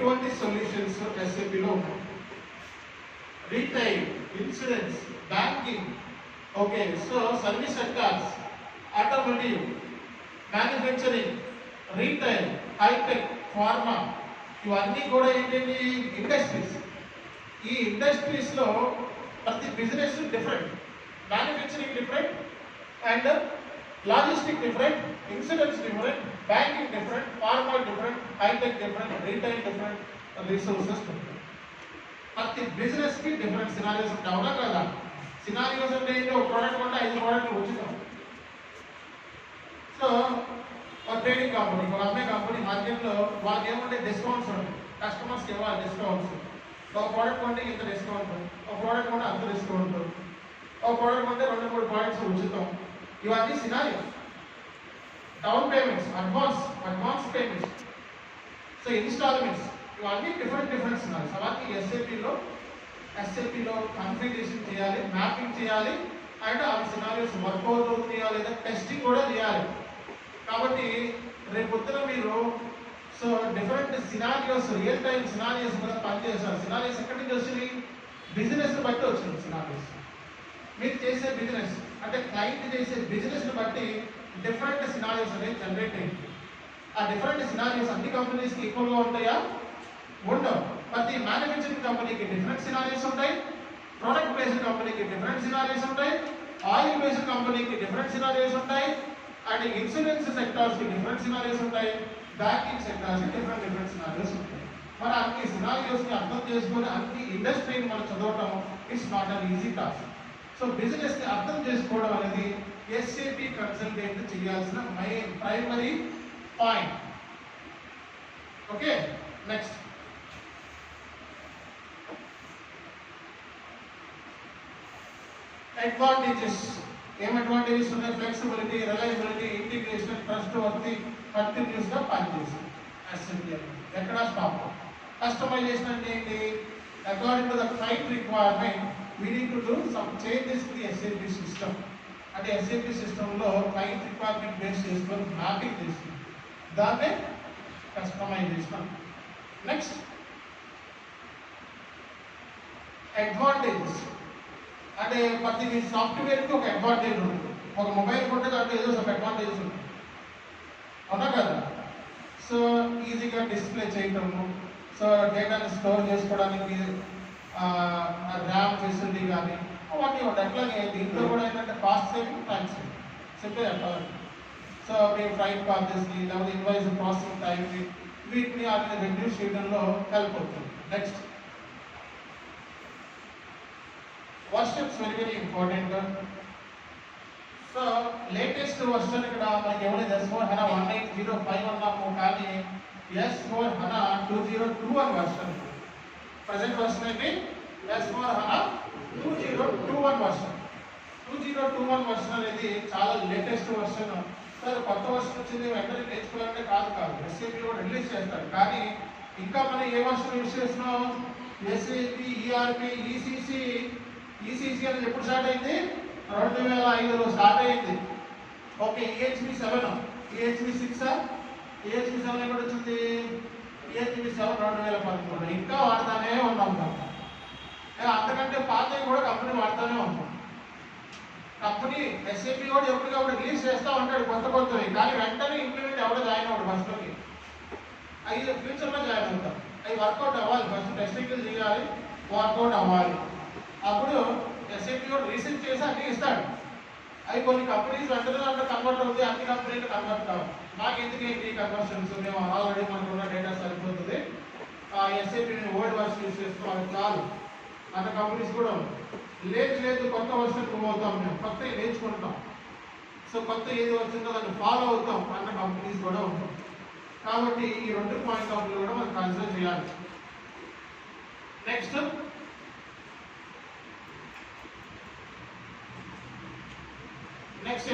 ఎటువంటి సొల్యూషన్స్ ఎస్ఏపిలో ఉన్నాయి? Retail, insurance, banking, okay, so service sectors, automotive, manufacturing, retail, high tech, pharma, ఇవన్నీ కూడా ఏంటంటే ఇండస్ట్రీస్. ఈ ఇండస్ట్రీస్లో ప్రతి business different, manufacturing different and logistic different, insurance different, banking different, pharma different, high tech different, retail different, resources different. ప్రతి బిజినెస్కి different scenarios ఉంటాయి, అవునా కదా? సినారియోస్ అంటే ఏంటి? ఒక ప్రోడక్ట్ కొంటే 5 ప్రోడక్ట్లు ఉచితం. సో ఒక ట్రేడింగ్ కంపెనీ, ఒక అమ్మే కంపెనీ మార్కెట్లో వాళ్ళకి ఏమంటే డిస్కౌంట్స్ ఉంటాయి, కస్టమర్స్కి ఇవ్వాలి డిస్కౌంట్స్. ఒక ప్రోడక్ట్ కొంటే ఇంత డిస్కౌంట్, ఒక ప్రోడక్ట్ కొంటే అంత డిస్కౌంట్, ఒక ప్రోడక్ట్ కొంటే 2-3 ప్రోడక్ట్స్ ఉచితం. ఇవన్నీ scenarios. Down payments, advance payments, so installments, ఇవన్నీ డిఫరెంట్ సినారియోస్. అలాగే ఎస్ఏపిలో కన్ఫిగరేషన్ చేయాలి, మ్యాపింగ్ చేయాలి అండ్ ఆ సినారియోస్ వర్కౌట్ అవుతున్నాయా లేదా టెస్టింగ్ కూడా చేయాలి. కాబట్టి రేపు పొద్దున మీరు so different scenarios, real time scenarios కూడా పనిచేస్తారు. సినారియోస్ ఎక్కడి నుంచి వచ్చింది? బిజినెస్ బట్టి వచ్చింది సినారియోస్. మీరు చేసే బిజినెస్ అంటే క్లయింట్ చేసే బిజినెస్ని బట్టి డిఫరెంట్ సినారియోస్ అనేవి జనరేట్ అయింది. ఆ డిఫరెంట్ సినారియోస్ అన్ని కంపెనీస్కి ఈక్వల్గా ఉంటాయా? ఉండవు. ప్రతి మ్యానుఫ్యాక్చరింగ్ కంపెనీకి డిఫరెంట్ సినారియోస్ ఉంటాయి, ప్రోడక్ట్ బేస్డ్ కంపెనీకి డిఫరెంట్ సినారియోస్ ఉంటాయి, ఆయిల్ బేస్డ్ కంపెనీకి డిఫరెంట్ సినారియోస్ ఉంటాయి అండ్ ఇన్సూరెన్స్ సెక్టార్స్కి డిఫరెంట్ సినారియోస్ ఉంటాయి, బ్యాంకింగ్ సెక్టార్స్కి డిఫరెంట్ సినారియోస్ ఉంటాయి. మరి అన్ని సినారియోస్ని అర్థం చేసుకొని అన్ని ఇండస్ట్రీని మనం చదవటం it's not an easy task. So బిజినెస్ని అర్థం చేసుకోవడం అనేది ఎస్ఏపి కన్సల్టెంట్ చేయాల్సిన primary point. Okay, next advantages. ఏం అడ్వాంటేజెస్ ఉన్నాయి? ఫ్లెక్సిబిలిటీ, రిలయబిలిటీ, ఇంటిగ్రేషన్, ట్రస్ట్ వర్తి, కంటిన్యూస్గా పనిచేస్తుంది. ఎస్ఎంపీ ఎక్కడ స్టాప్. కస్టమైజేషన్ అంటే ఏంటి? According to the client requirement we need to do some changes to the SAP system. అంటే ఎస్ఏపీ సిస్టంలో క్లయింట్ రిక్వైర్మెంట్ బేస్ చేసుకొని మ్యాపింగ్ చేస్తుంది, దాన్నే కస్టమైజేషన్. నెక్స్ట్ అడ్వాంటేజెస్ అంటే ప్రతి సాఫ్ట్వేర్కి ఒక అడ్వాంటేజ్ ఉంటుంది. ఒక మొబైల్ కొంటే దాంట్లో ఏదో ఒక అడ్వాంటేజెస్ ఉంటుంది, అవునా కదా? సో ఈజీగా డిస్ప్లే చేయటము, సో డేటాని స్టోర్ చేసుకోవడానికి ర్యామ్ ఫెసిలిటీ కానీ అవన్నీ ఉంటాయి. అట్లాగే దీంట్లో కూడా ఏంటంటే cost saving, time saving, simple చెప్పాలంటే. సో మీ ఫ్లైట్ చార్జెస్ని లేకపోతే ఇన్వాయిస్ ప్రాసెసింగ్ టైంని వీటిని అది రెడ్యూస్ చేయడంలో హెల్ప్ అవుతుంది. Next versions very important. So latest version ఇక్కడ మనకి ఎవరైతే S4 HANA 1805 అన్నాము, కానీ S4 HANA 2021 version. Present version ఏంటి? S4 HANA 2021 version. 2021 వర్షన్ అనేది చాలా లేటెస్ట్ వర్షన్. సార్ కొత్త వర్షన్ వచ్చింది వెంటనే నేర్చుకోవాలంటే కాదు, ఎస్ఏపీ కూడా రిలీజ్ చేస్తారు. కానీ ఇంకా మనం ఏ వర్షన్ యూజ్ చేస్తున్నాం? ఎస్ఏపీ, ఈఆర్పీ, ఈసీసీ అనేది ఎప్పుడు స్టార్ట్ అయింది? 2005లో స్టార్ట్ అయింది. ఓకే, ఈహెచ్పి 7, ఈహెచ్పి 6, ఈహెచ్పి 7 ఎప్పుడు వచ్చింది? ఈహెచ్పి 7 2013. ఇంకా వాడుతూనే ఉన్నాం. అంతకంటే పాతవి కూడా కంపెనీ వాడుతూనే ఉంటాం. కంపెనీ ఎస్ఏపీ కూడా ఎప్పటికప్పుడు రిలీజ్ చేస్తూ ఉంటాడు కొత్తవి, కానీ వెంటనే ఇంప్లిమెంట్ ఎవడో జాయిన్ అవ్వడు. ఫస్ట్లోకి అవి ఫ్యూచర్లో జాయిన్ అవుతాం. అవి వర్కౌట్ అవ్వాలి, ఫస్ట్ టెస్టింగ్ చేయాలి, వర్కౌట్ అవ్వాలి. అప్పుడు ఎస్ఏపీ కూడా రీసెర్చ్ చేసి అన్నీ ఇస్తాడు. అవి కొన్ని కంపెనీస్ వెంటనే కన్వర్ట్ అవుతాయి, అన్ని కంపెనీలు కన్వర్ట్ కావు. మాకు ఎందుకేంటి కన్వర్షన్స్? మేము ఆల్రెడీ మనకున్న డేటా సరిపోతుంది, ఎస్ఏపీని ఓల్డ్ వర్షన్ యూజ్ చేసుకోవాలి చాలు అన్న కంపెనీస్ కూడా ఉన్నాయి. లేదు కొత్త వర్షన్ మూవ్ అవుతాం, మేము కొత్త నేర్చుకుంటాం, సో కొత్త ఏది వచ్చిందో దాన్ని ఫాలో అవుతాం అన్న కంపెనీస్ కూడా ఉంటాం. కాబట్టి ఈ 2 పాయింట్ ఆఫ్ వ్యూ కూడా మనం కన్సిడర్ చేయాలి. నెక్స్ట్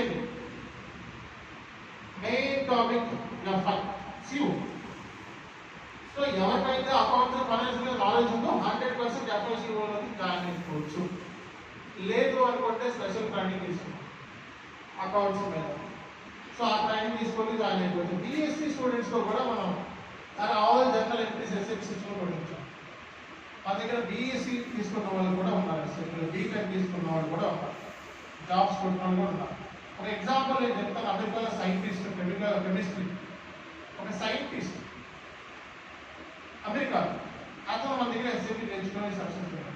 ఏంటి? Main topic FI CO. So ఎవరికైతే అకౌంట్స్ ఫైనాన్షియల్ నాలెడ్జ్ ఉందో 100% FI COలోకి జాయిన్ చేసుకోవచ్చు. లేదు అనుకుంటే స్పెషల్ ట్రైనింగ్ తీసుకుంటాం అకౌంట్స్ మీద. సో ఆ ట్రైనింగ్ తీసుకొని జాయిన్ అయిపోవచ్చు. BSc స్టూడెంట్స్తో కూడా మనం ఆల్ జనరల్ ఎంట్రీస్, ఎస్ఎఫ్సి ఉన్నవాళ్ళు కూడా ఉన్నారు, జాబ్స్ కొట్టిన కూడా ఉన్నారు. ఒక ఎగ్జాంపుల్ నేను చెప్తాను. అమెరికాలో సైంటిస్ట్, కెమిస్ట్రీ ఒక సైంటిస్ట్ అమెరికా, అతను మన దగ్గర SAP నేర్చుకుని సక్సెస్ అయ్యాడు.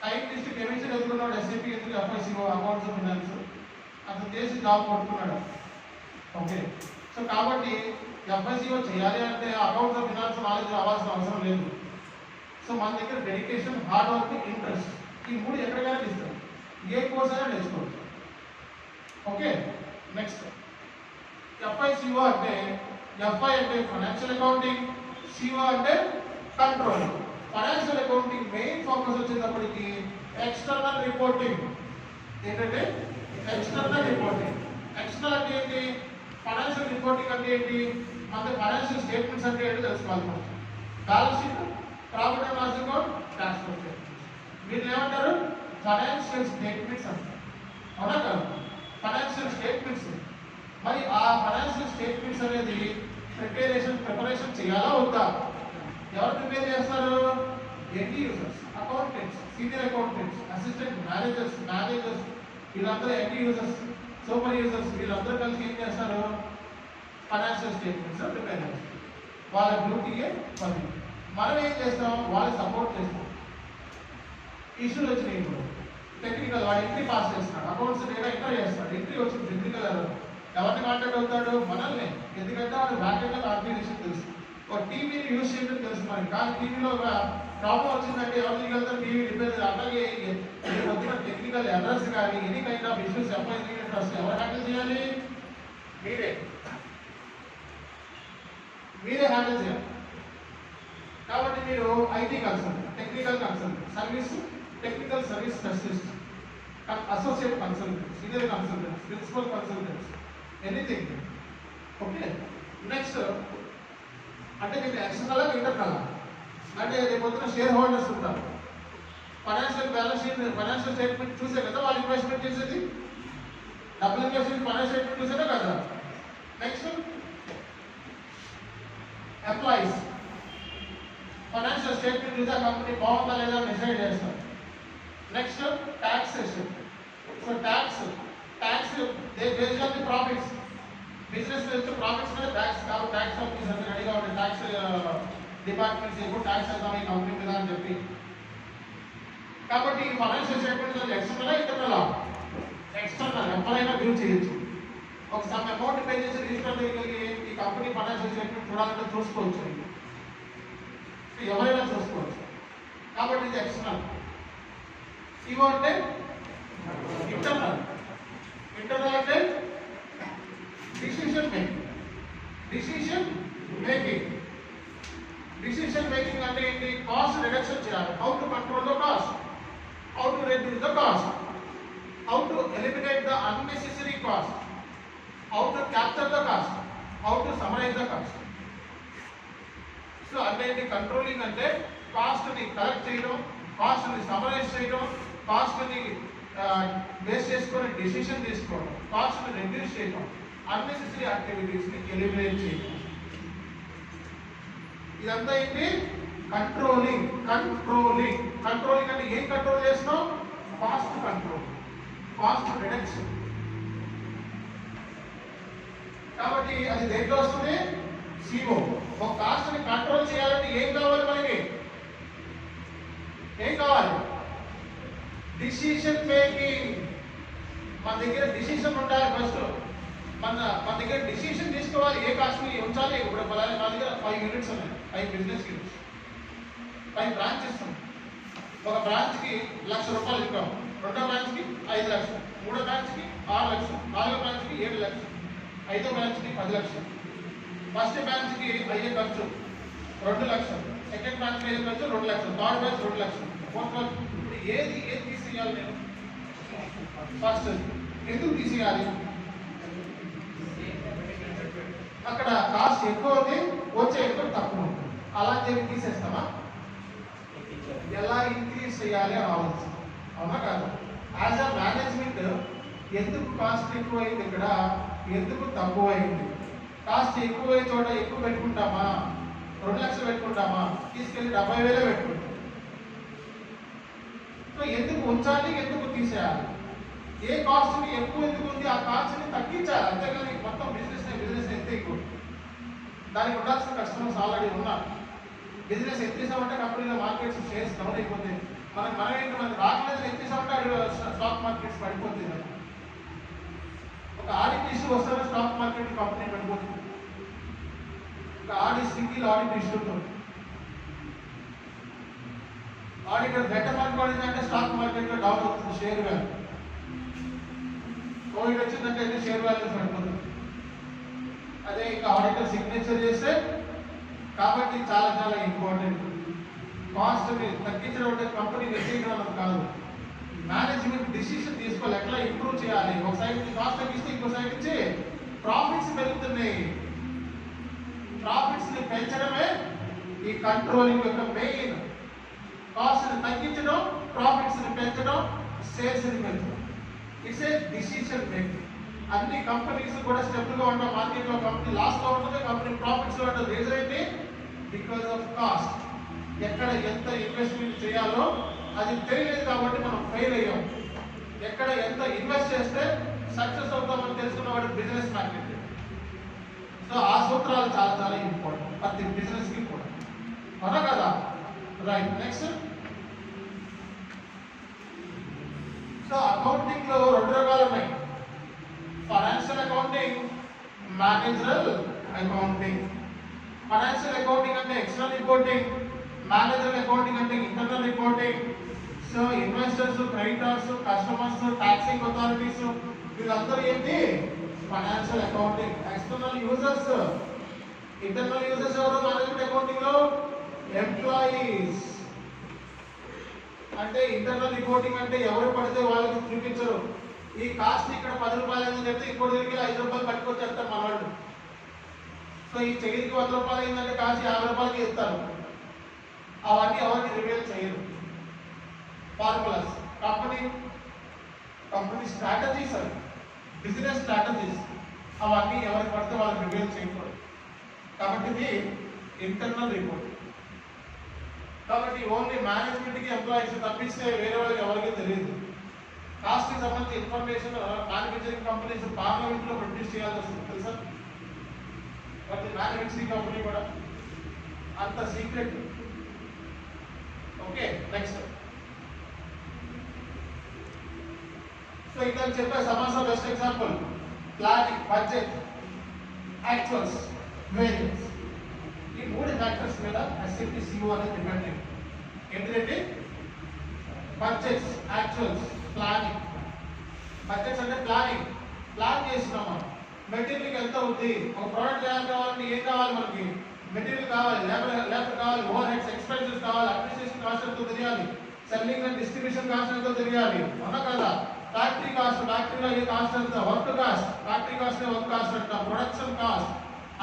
సైంటిస్ట్ కెమిస్ట్రీ చదువుకున్నాడు, SAP ఎందుకు FI CO అకౌంట్స్ ఫైనాన్స్ అతను చేసి జాబ్ కొట్టుకున్నాడు. ఓకే, సో కాబట్టి FI CO చేయాలి అంటే అకౌంట్స్ ఫైనాన్స్ నాలెడ్జ్ రావాల్సిన అవసరం లేదు. సో మన దగ్గర డెడికేషన్, హార్డ్ వర్క్, ఇంట్రెస్ట్, ఈ మూడు ఎక్కడికైనా ఇస్తాం, ఏ కోర్స్ అయినా నేర్చుకోవచ్చు. ఓకే, నెక్స్ట్ FI CO అంటే FI అంటే ఫైనాన్షియల్ అకౌంటింగ్, CO అంటే control. Financial accounting main focus వచ్చేటప్పటికి ఎక్స్టర్నల్ రిపోర్టింగ్. ఏంటంటే ఎక్స్టర్నల్ రిపోర్టింగ్. ఎక్స్టర్నల్ అంటే ఏంటి? ఫైనాన్షియల్ రిపోర్టింగ్ అంటే ఏంటి? అంటే ఫైనాన్షియల్ స్టేట్మెంట్స్ అంటే ఏంటో తెలుసుకోవాలి. First balance sheet, profit and loss account, cash flow statements. వీళ్ళు ఏమంటారు? ఫైనాన్షియల్ స్టేట్మెంట్స్ అంటారు. అవునా కాదు? Financial statements. మరి ఆ ఫైనాన్షియల్ స్టేట్మెంట్స్ అనేది ప్రిపరేషన్ చేయాలా వద్దా? ఎవరు ప్రిపేర్ చేస్తారు? End users, accountants, senior accountants, assistant managers వీళ్ళందరూ ఎండ్ యూజర్స్, సూపర్ యూజర్స్ వీళ్ళందరూ కలిసి ఏం చేస్తారు? ఫైనాన్షియల్ స్టేట్మెంట్స్ ప్రిపేర్ చేస్తారు. వాళ్ళ డ్యూటీయే పని. మనం ఏం చేస్తాం? వాళ్ళు సపోర్ట్ చేస్తాం. ఇష్యూలు వచ్చినాయి, ఇప్పుడు టెక్నికల్ వాడు ఎంట్రీ పాస్ చేస్తున్నాడు, అకౌంట్స్ డేటా ఎంటర్ చేస్తాడు, ఎంట్రీ వచ్చింది టెక్నికల్ ఎర్రర్, ఎవరిని కాంటాక్ట్ అవుతాడు? మనల్ని. ఎందుకంటే వాడు బ్యాకెండ్లో కాన్ఫిగరేషన్ తెలుసు, ఒక టీవీని యూజ్ చేయడం తెలుసు మనకి. కానీ టీవీలో ఒక ప్రాబ్లం వచ్చిందంటే ఎవరు తీసుకెళ్తారు? TV repair. అలాగే వచ్చిన టెక్నికల్ ఎర్రర్స్ కానీ ఎనీ కైండ్ ఆఫ్ ఇష్యూస్ ఎవరు హ్యాండిల్ చేయాలి? మీరే హ్యాండిల్ చేయాలి. కాబట్టి మీరు IT consultant, technical consultant, technical service specialist, associate consultant, senior consultants, principal consultants, anything. Okay, next అంటే మీరు ఎక్స్టర్నల్, ఇంటర్నల్. అంటే రేపు వచ్చిన షేర్ హోల్డర్స్ ఉంటారు, financial balance sheet, financial statement చూసే కదా వాళ్ళు ఇన్వెస్ట్మెంట్ చేసేది. డబ్బులు ఇన్వెస్ట్మెంట్ ఫైనాన్షియల్ స్టేట్మెంట్ చూసేదా కదా. నెక్స్ట్ ఎంప్లాయీస్, ఫైనాన్షియల్ స్టేట్మెంట్ చూసే కంపెనీ బాగుందా లేదా డిసైడ్ చేస్తారు. Next taxation. So tax based on the profits. Business చేస్తే ప్రాఫిట్స్ మీద ట్యాక్స్ కాదు, ట్యాక్స్ ఆఫీసర్ రెడీగా ఉండే ట్యాక్స్ డిపార్ట్మెంట్స్ ఎప్పుడు ట్యాక్స్ వేద్దాం ఈ కంపెనీ మీద అని చెప్పి. కాబట్టి financial statements external, internal. External ఎవరైనా వ్యూ చేయొచ్చు. ఒక సమ్ అమౌంట్ పే చేసి రిజిస్టర్ చేయగలిగి ఈ కంపెనీ ఫైనాన్షియల్ స్టేట్మెంట్ చూడాలంటే చూసుకోవచ్చు, ఎవరైనా చూసుకోవచ్చు. కాబట్టి ఇది ఎక్స్టర్నల్. CO అంటే ఇంటర్నల్. ఇంటర్నల్ అంటే డిసిషన్ మేకింగ్ అంటే ఏంటి? కాస్ట్ రిడక్షన్ చేయాలి. How to control the cost, how to reduce the cost, how to eliminate the unnecessary cost, how to capture the cost, how to summarize the cost. So అంటే controlling అంటే కాస్ట్ని collect చేయడం, కాస్ట్ని summarise చేయడం, కాస్ట్ని base చేసుకొని decision తీసుకోవడం, కాస్ట్ని reduce చేయడం, unnecessary యాక్టివిటీస్ని eliminate చేయడం. ఇదంతా ఏంటి? కంట్రోలింగ్. అంటే ఏం కంట్రోల్ చేస్తాం? Cost control, cost reduction. కాబట్టి అది దేంట్లో వస్తుంది? CO. ఒక కాస్ట్ని కంట్రోల్ చేయాలంటే ఏం కావాలి మనకి? ఏం కావాలి? Decision making. మన దగ్గర డిసిషన్ ఉండాలి. ఫస్ట్ మన దగ్గర డిసిషన్ తీసుకోవాలి. ఏ కాస్ట్ని ఉంచాలి? ఇప్పుడు మన దగ్గర 5 యూనిట్స్ ఉన్నాయి, 5 బిజినెస్ యూనిట్స్, 5 బ్రాంచెస్ ఉన్నాయి. ఒక బ్రాంచ్కి ₹1,00,000 ఇన్కమ్, రెండో బ్రాంచ్కి 5 లక్షలు, మూడో బ్రాంచ్కి 6 లక్షలు, నాలుగో బ్రాంచ్కి 7 లక్షలు, ఐదో బ్రాంచ్కి 10 లక్షలు. ఫస్ట్ బ్రాంచ్కి అయ్యే ఖర్చు 2 లక్షలు, సెకండ్ బ్రాంచ్కి అయ్యే ఖర్చు 2 లక్షలు, థర్డ్ బ్రాంచ్ 2 లక్షలు, ఫోర్త్ బ్రాంచ్. ఇప్పుడు ఏది తీసేయాలి నేను? ఫస్ట్ ఎందుకు తీసేయాలి? అక్కడ కాస్ట్ ఎక్కువ ఉంది, వచ్చే ఇన్కమ్ తక్కువ ఉంటుంది. అలాంటి చెప్పి తీసేస్తామా? ఎలా ఇంక్రీజ్ చేయాలి అని ఆలోచిస్తాం. అవునా కాదు? యాజ్ అ మేనేజ్మెంట్ ఎందుకు కాస్ట్ ఎక్కువైంది, ఇక్కడ ఎందుకు తక్కువైంది? కాస్ట్ ఎక్కువైన చోట ఎక్కువ పెట్టుకుంటామా? 2 లక్షలు పెట్టుకుంటామా? తీసుకెళ్ళి 70,000 పెట్టుకుంటాం. సో ఎందుకు ఎందుకు ఉంచాలి, ఎందుకు తీసేయాలి, ఏ కాస్ట్ని ఎక్కువ ఎందుకు ఉంది ఆ కాస్ట్ని తగ్గించాలి. అంతేగాని మొత్తం బిజినెస్ ఎత్తేయకూడదు. దానికి ఉండాల్సిన కస్టమర్స్ ఆల్రెడీ ఉన్నారు. బిజినెస్ ఎత్తేసామంటే కంపెనీలో మార్కెట్స్ షేర్స్ డౌన్ అయిపోతాయి. మనం ఏంటి, మనకి రాకలేదు ఎత్తేసామంటే అది స్టాక్ మార్కెట్స్ పడిపోతుంది. ఒక ఆడిట్ ఇష్యూ వస్తే స్టాక్ మార్కెట్ కంపెనీ పడిపోతుంది. ఒక స్విగ్గీలో ఆడిట్ ఇష్యూ ఉంటుంది. ఆడిటర్ బెటర్ మార్కెట్ అంటే స్టాక్ మార్కెట్లో డౌన్ అవుతుంది షేర్ వాల్యూ. కోవిడ్ వచ్చిందంటే షేర్ వాల్యూస్ పడిపోతుంది. అదే ఇంకా ఆడిటర్ సిగ్నేచర్ చేస్తే, కాబట్టి చాలా చాలా ఇంపార్టెంట్. కాస్ట్ని తగ్గించడం అంటే కంపెనీ వ్యతిరేకం కాదు, మేనేజ్మెంట్ డిసిషన్ తీసుకోవాలి ఎట్లా ఇంప్రూవ్ చేయాలి. ఒక సైడ్ నుంచి కాస్ట్ తగ్గిస్తే ఇంకో సైడ్ నుంచి ప్రాఫిట్స్ పెరుగుతున్నాయి. ప్రాఫిట్స్ని పెంచడమే ఈ కంట్రోలింగ్ యొక్క మెయిన్. కాస్ట్ని తగ్గించడం, ప్రాఫిట్స్ని పెంచడం, సేల్స్ని పెంచడం. It's a decision making. అన్ని కంపెనీస్ కూడా స్టెప్గా ఉంటాం. మార్కెట్లో కంపెనీ లాస్లో ఉంటుంది, కంపెనీ ప్రాఫిట్స్లో ఉంటుంది. రీజన్ ఏంటి? Because of cost. ఎక్కడ ఎంత ఇన్వెస్ట్మెంట్ చేయాలో అది తెలియలేదు కాబట్టి మనం ఫెయిల్ అయ్యాం. ఎక్కడ ఎంత ఇన్వెస్ట్ చేస్తే సక్సెస్ అవుతామని తెలుసుకున్న వాడు బిజినెస్ మార్కెట్. సో ఆ సూత్రాలు చాలా చాలా ఇంపార్టెంట్ ప్రతి బిజినెస్కి కూడా, అవునా కదా? రైట్. నెక్స్ట్, సో అకౌంటింగ్లో 2 రకాలు ఉన్నాయి. Financial accounting, managerial accounting. Financial accounting అంటే ఎక్స్టర్నల్ రిపోర్టింగ్, మేనేజరల్ అకౌంటింగ్ అంటే internal reporting. So investors, creditors, customers, taxing authorities వీళ్ళందరూ ఏంటి? Financial accounting. External users, internal users ఎవరు మేనేజ్మెంట్ అకౌంటింగ్ లో? ఎంప్లాయీస్. అంటే ఇంటర్నల్ రిపోర్టింగ్ అంటే ఎవరు పడితే వాళ్ళకి చూపించరు. ఈ కాస్ట్ ఇక్కడ 10 రూపాయలు అని చెప్తే ఇంకోటి దగ్గరికి 5 రూపాయలు పట్టుకొచ్చేస్తారు మన వాళ్ళు. సో ఈ చైర్కి 100 రూపాయలు అయిందంటే కాస్ట్ 50 రూపాయలకి ఇస్తారు. అవన్నీ ఎవరికి రివీల్ చేయరు. ఫార్ములాస్, కంపెనీ స్ట్రాటజీస్, అవి బిజినెస్ స్ట్రాటజీస్, అవన్నీ ఎవరికి పడితే వాళ్ళకి రివీల్ చేయకూడదు. కాబట్టి ఇది ఇంటర్నల్ రిపోర్ట్. కాబట్టి ఓన్లీ మేనేజ్మెంట్కి ఎంప్లాయీస్ తప్పిస్తే వేరే వాళ్ళకి ఎవరికి తెలియదు. కాస్ట్కి సంబంధించిన ఇన్ఫర్మేషన్ మ్యానుఫ్యాక్చరింగ్ కంపెనీస్ పార్లమెంట్లో ప్రొడ్యూస్ చేయాల్సి వస్తుంది, తెలుసా? బట్ మ్యానుఫ్యాక్చరింగ్ కంపెనీ కూడా అంత సీక్రెట్. Okay, next. సో ఇక్కడ చెప్పే సమాస best example planning, budget, actuals, variance. ఈ 3 ఫ్యాక్టర్స్ మీద SAP CO అనేది డిపెండ్ అయ్యింది. ఏంటంటే బడ్జెట్స్, యాక్చువల్స్, ప్లానింగ్. బడ్జెట్స్ అంటే ప్లాన్ చేస్తున్నాం మనం. మెటీరియల్కి ఎంత అవుతుంది, ఒక ప్రోడక్ట్ తయారు కావాలంటే ఏం కావాలి మనకి? మెటీరియల్ కావాలి, లేబర్ కావాలి, ఓవర్ హెడ్స్ ఎక్స్పెన్సెస్ కావాలి, అడ్మినిస్ట్రేషన్ కాస్ట్ ఎంతో తెలియాలి, సెల్లింగ్ అండ్ డిస్ట్రిబ్యూషన్ కాస్ట్ ఎంతో తెలియాలి, అవునా కదా? ఫ్యాక్టరీ కాస్ట్, ఫ్యాక్టరీలో ఏ కాస్ట్ ఎంత, work cost, factory cost work cost అంట, ప్రొడక్షన్ కాస్ట్,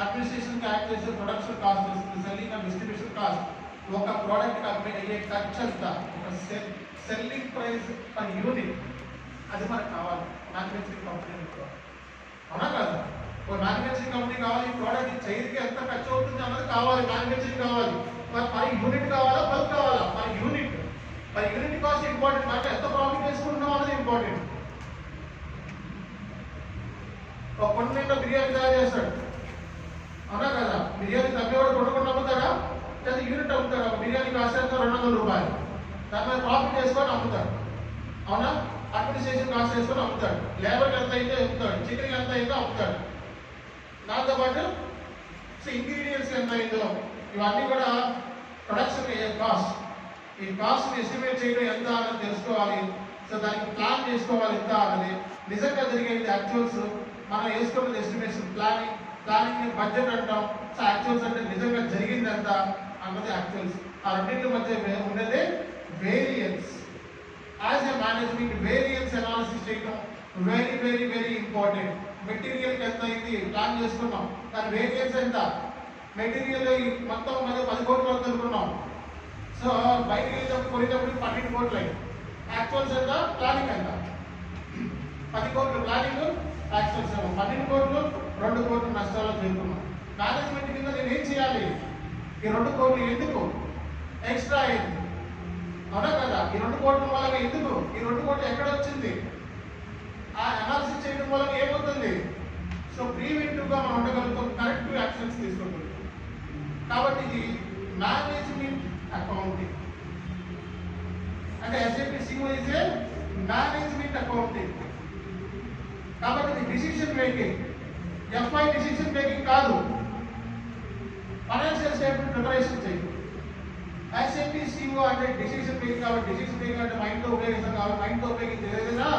అడ్మినిస్ట్రేషన్ యాక్ట్ చేసే ప్రొడక్షన్ కాస్ట్ వస్తుంది, సెల్లింగ్ అండ్ డిస్ట్రిబ్యూషన్ కాస్ట్, ఒక ప్రోడక్ట్ అయ్యే ఖర్చు ఎంత, ఒక సెల్లింగ్ ప్రైస్ పర్ యూనిట్, అది మనకు కావాలి మ్యానుఫ్యాక్చరింగ్ కంపెనీ. అవునా కదా? ఒక మ్యానుఫ్యాక్చరింగ్ కంపెనీ కావాలి, ఈ ప్రోడక్ట్ చైర్కి ఎంత ఖర్చు అవుతుంది అన్నది కావాలి, మ్యానుఫ్యాక్చరింగ్ కావాలి. పర్ యూనిట్ కావాలా, బల్క్ కావాలా? Per unit cost important. అంటే ఎంత ప్రాఫిట్ చేసుకుంటున్నాం అన్నది ఇంపార్టెంట్. ఒక కొండ నిండా బిర్యానీ తయారు చేస్తాడు, అవునా కదా? బిర్యానీ తగ్గేవాడు కొనుక్కొని అమ్ముతాడా, లేదా యూనిట్ అమ్ముతాడు? ఒక బిర్యానీ కాస్ట్ ఎంత? 200 రూపాయలు. దాని మీద ప్రాఫిట్ చేసుకొని అమ్ముతాడు, అవునా? అడ్మినిస్ట్రేషన్ కాస్ట్ చేసుకొని అమ్ముతాడు, లేబర్కి ఎంత అయితే అమ్ముతాడు, చికెన్ ఎంత అయితే అమ్ముతాడు, దాంతో పాటు ఇంగ్రీడియంట్స్ ఎంత అయిందో ఇవన్నీ కూడా ప్రొడక్షన్ అయ్యే కాస్ట్. ఈ కాస్ట్ ఎస్టిమేట్ చేయడం ఎంత అని తెలుసుకోవాలి. సో దానికి ప్లాన్ చేసుకోవాలి ఎంత అన్నది. నిజంగా జరిగేది యాక్చువల్స్, మనం వేసుకున్నది ఎస్టిమేషన్. ప్లానింగ్ బడ్జెట్ అంటాం. సో యాక్చువల్స్ అంటే నిజంగా జరిగింది ఎంత అన్నది యాక్చువల్స్. ఆ రెండింటి మధ్య ఉండేదే variance. As a management variance analysis చేయడం వెరీ వెరీ వెరీ ఇంపార్టెంట్. మెటీరియల్కి ఎంత అయింది ప్లాన్ చేసుకున్నాం, దాని వేరియన్స్ ఎంత? మెటీరియల్ మొత్తం మీద 10 కోట్లు అనుకున్నాం. సో బయటకి వెళ్ళేటప్పుడు కొనేటప్పుడు 12 కోట్లు అయింది. యాక్చువల్స్ ఎంత, ప్లానింగ్ ఎంత? 10 కోట్లు ప్లానింగ్, యాక్చువల్స్ 12 కోట్లు, 2 కోట్లు నష్టాలు చేరుకున్నాం. మేనేజ్మెంట్ కింద నేను ఏం చేయాలి? ఈ 2 కోట్లు ఎందుకు ఎక్స్ట్రా అయింది? అవునా కదా? ఈ 2 కోట్ల మూలంగా ఎందుకు ఈ 2 కోట్లు ఎక్కడ వచ్చింది? ఆ అనాలిసిస్ చేయడం వల్ల ఏమవుతుంది? సో ప్రివెంటివ్గా మనం ఉండగలుగుతాం, కరెక్టివ్ యాక్షన్స్ తీసుకుంటాం. కాబట్టి ఇది మేనేజ్మెంట్ అకౌంటింగ్ అంటే SAP FICO is a management accounting. కాబట్టి ఇది decision making, FI decision making కాదు. ఫైనాన్షియల్ స్టేట్మెంట్ ప్రిపరేషన్ చేయండి. SAP FICO అంటే డిసిషన్ మేకింగ్ కాబట్టి డిసిషన్ మేకింగ్ అంటే మైండ్తో ఉపయోగిస్తాం కాబట్టి మైండ్తో ఉపయోగించి ఏదైనా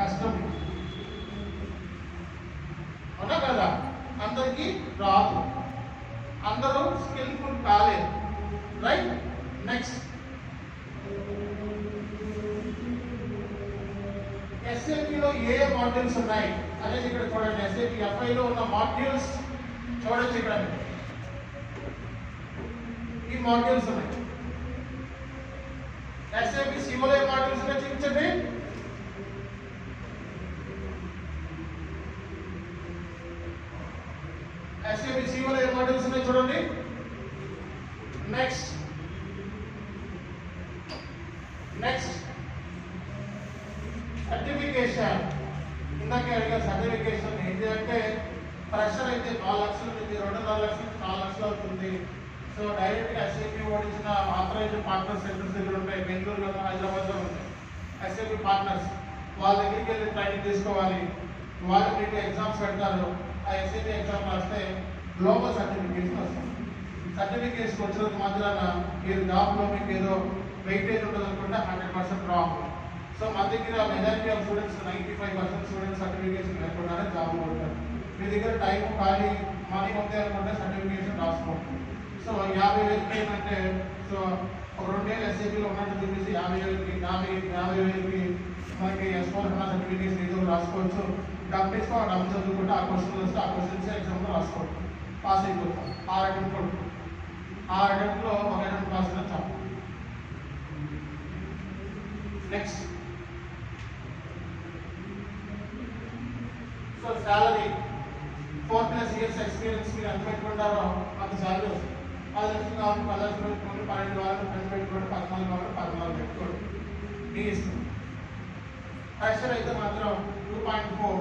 కష్టం అవునా కదా? అందరికీ రాదు, అందరూ స్కిల్ఫుల్ కాలేదు, రైట్? నెక్స్ట్ SAPలో ఏ మాడ్యూల్స్ ఉన్నాయి అనేది ఇక్కడ చూడండి. SAP FIలో ఉన్న మాడ్యూల్స్ చూడొచ్చు. ఇక్కడ ఈ మాడ్యూల్స్ ఉన్నాయి. SAP FICOలో ఏ మాడ్యూల్స్ ఉన్నాయి చూపించండి. SAP FICOలో ఏ మాడ్యూల్స్ ఉన్నాయి చూడండి. Next certification. ఇందాకే అడిగా సర్టిఫికేషన్ ఏంటి అంటే ప్రెషర్ అయితే 4 లక్షల నుంచి 2.5 లక్షల నుంచి 4 లక్షలు అవుతుంది. సో డైరెక్ట్గా SAP ఓడించిన ఆథరైజ్డ్ పార్ట్నర్ సెంటర్స్ దగ్గర ఉంటాయి, బెంగళూరులో హైదరాబాద్లో ఉంటాయి. SAP పార్ట్నర్స్ వాళ్ళ దగ్గరికి వెళ్ళి ట్రైనింగ్ తీసుకోవాలి. వాళ్ళు మీకు ఎగ్జామ్స్ పెడతారు. ఆ SAP ఎగ్జామ్ రాస్తే గ్లోబల్ సర్టిఫికేషన్ వస్తుంది. సర్టిఫికేషన్ వచ్చినందుకు మాత్రాన మీరు జాబ్లో మీకు ఏదో వెయిటేజ్ ఉంటుంది అనుకుంటే 100% రాంగ్. సో మన దగ్గర majority of students 95% students certification లేకుండానే జాబ్ కొడతారు. మీ దగ్గర టైం ఖాళీ మనీ ఉంది అనుకుంటే సర్టిఫికేషన్ రాసుకోండి. సో 50,000 ఏంటంటే సో ఒక 2 ఏళ్ళు SAPలో ఉన్నట్టు చూపించి 50,000కి మనకి S4 HANA సర్టిఫికేషన్ ఏదో రాసుకోవచ్చు. డబ్బు తీసుకో డబ్బు చదువుకుంటే ఆ క్వశ్చన్ వస్తే ఆ క్వశ్చన్స్ ఎగ్జామ్లో రాసుకోండి, పాస్ అయిపోతాం. 6 అటెంప్ట్ ఉంటుంది. 6 అటెంప్ట్లో ఒక అటెంప్ట్ పాస్ అయినా చాలు. Next so salary 4+ years experience మీరు ఎంత పెట్టుకుంటారో అంత శాలరీ వస్తుంది. 10 లక్షలు కావాలి 10 లక్షలు పెట్టుకోండి, 12 కావాలి 10 పెట్టుకోండి, 14 కావాలి 14 పెట్టుకోండి, మీ ఇష్టం. ప్రెషర్ అయితే మాత్రం 2.4,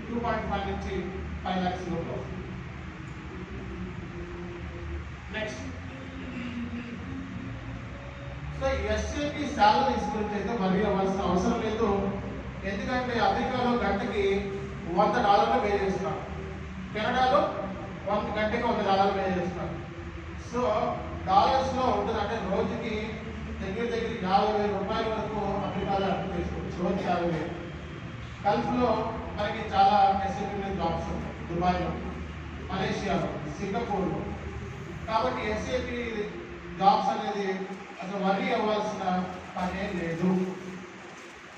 2.5 నుంచి 5 లక్షల లోపు వస్తుంది. నెక్స్ట్ సో SAP శాలరీస్ గురించి అయితే వరి అవ్వాల్సిన అవసరం లేదు. ఎందుకంటే అమెరికాలో గంటకి $100 పే చేస్తున్నారు, కెనడాలో గంటకి $100 పే చేస్తున్నారు. సో డాలర్స్లో ఉంటుంది అంటే రోజుకి దగ్గర 50,000 రూపాయల వరకు అమెరికాలో అర్థం చేసుకోవచ్చు. రోజు 50,000. గల్ఫ్లో మనకి చాలా SAP జాబ్స్ ఉంటాయి, దుబాయ్లో, మలేషియాలో, సింగపూర్లో. కాబట్టి SAP జాబ్స్ అనేది అసలు వరి అవ్వాల్సిన పనే లేదు.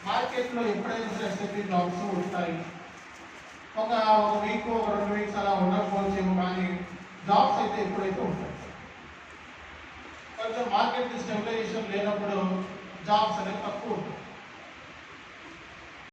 మార్కెట్లో ఎప్పుడైనా సరే SAP జాబ్స్ ఉంటాయి. ఒక వీక్ ఒక 2 వీక్స్ అలా ఉండకపోవచ్చేమో, కానీ జాబ్స్ అయితే ఎప్పుడైతే ఉంటాయి. కొంచెం మార్కెట్ స్టెబిలైజేషన్ లేనప్పుడు జాబ్స్ అనేది తక్కువ ఉంటాయి.